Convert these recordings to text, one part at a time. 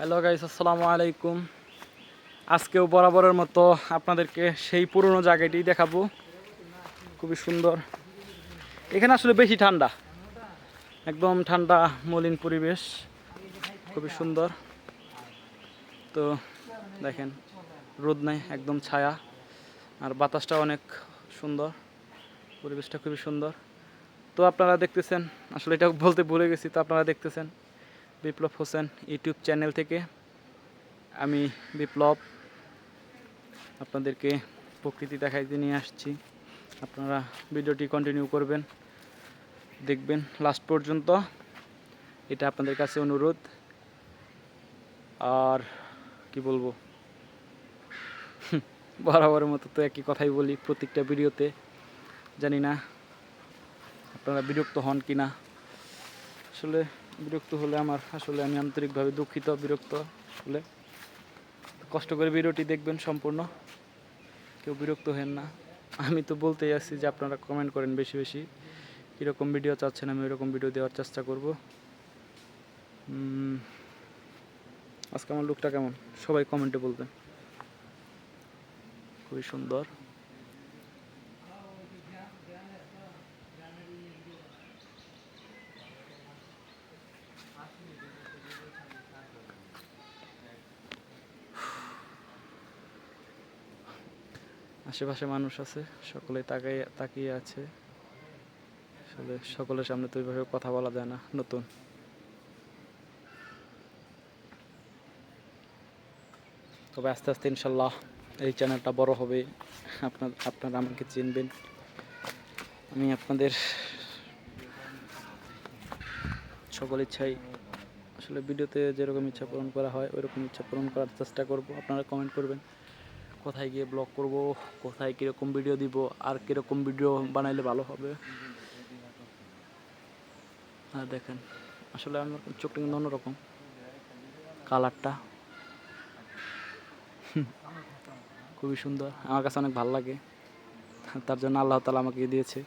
Hello guys, আসসালামু আলাইকুম। আজকেও বরাবরের মতো আপনাদেরকে সেই পুরনো জায়গাটি দেখাবো। খুবই সুন্দর। এখানে আসলে বেশি ঠান্ডা, একদম ঠান্ডা মলিন পরিবেশ, খুবই সুন্দর। তো দেখেন, রোদ নাই, একদম ছায়া, আর বাতাসটা অনেক সুন্দর, পরিবেশটা খুবই সুন্দর। তো আপনারা দেখতেছেন, আসলে এটা বলতে ভুলে গেছি, তো আপনারা দেখতেছেন বিপ্লব হোসেন ইউটিউব চ্যানেল থেকে আমি বিপ্লব আপনাদেরকে প্রকৃতি দেখাইতে নিয়ে আসছি। আপনারা ভিডিওটি কন্টিনিউ করবেন, দেখবেন লাস্ট পর্যন্ত, এটা আপনাদের কাছে অনুরোধ। আর কি বলবো, বরাবরের মতো তো একই কথাই বলি প্রত্যেকটা ভিডিওতে। জানি না আপনারা বিরক্ত হন কি না। আসলে বিরক্ত হলে আমি আন্তরিকভাবে দুঃখিত। বিরক্ত হলে কষ্ট করে ভিডিওটি দেখবেন সম্পূর্ণ, কেউ বিরক্ত হেন না। আমি তো বলতেই আছি যে আপনারা কমেন্ট করেন বেশি বেশি, কীরকম ভিডিও চাচ্ছেন, আমি ওইরকম ভিডিও দেওয়ার চেষ্টা করব। আজকে আমার লুকটা কেমন সবাই কমেন্টে বলবেন। খুবই সুন্দর। আশেপাশে মানুষ আছে, সকলেই তাকিয়ে আছে। আসলে সকলের সামনে তো ওইভাবে কথা বলা যায় না, নতুন। তবে আস্তে আস্তে ইনশাল্লাহ এই চ্যানেলটা বড় হবে, আপনারা আমাকে চিনবেন। আমি আপনাদের সকল ইচ্ছাই, আসলে ভিডিওতে যেরকম ইচ্ছা পূরণ করা হয় ওইরকম ইচ্ছা পূরণ করার চেষ্টা করব। আপনারা কমেন্ট করবেন কোথায় গিয়ে ব্লগ করব, কোথায় কীরকম ভিডিও দিব, আর কীরকম ভিডিও বানাইলে ভালো হবে। আর দেখেন, আসলে আমার চোখটা কিন্তু অন্যরকম, কালারটা খুবই সুন্দর, আমার কাছে অনেক ভালো লাগে। তার জন্য আল্লাহ তাআলা আমাকে দিয়েছে।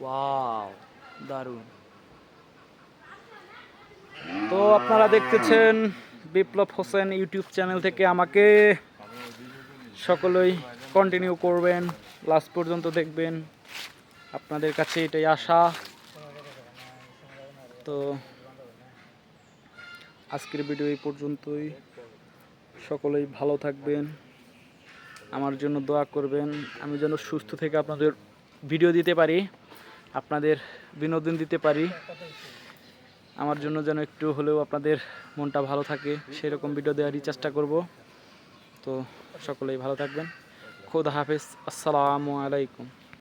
ওয়াও, দারুণ। তো আপনারা দেখতেছেন বিপ্লব হোসেন ইউটিউব চ্যানেল থেকে আমাকে। সকলেই কন্টিনিউ করবেন, লাস্ট পর্যন্ত দেখবেন, আপনাদের কাছে এটাই আশা। তো আজকের ভিডিও এই পর্যন্তই। সকলেই ভালো থাকবেন, আমার জন্য দোয়া করবেন, আমি যেন সুস্থ থেকে আপনাদের ভিডিও দিতে পারি, আপনাদের বিনোদন দিতে পারি। আমার জন্য যেন একটু হলেও আপনাদের মনটা ভালো থাকে, সেরকম ভিডিও দেওয়ারই চেষ্টা করব। তো সকলেই ভালো থাকবেন। খোদা হাফেজ, আসসালামু আলাইকুম।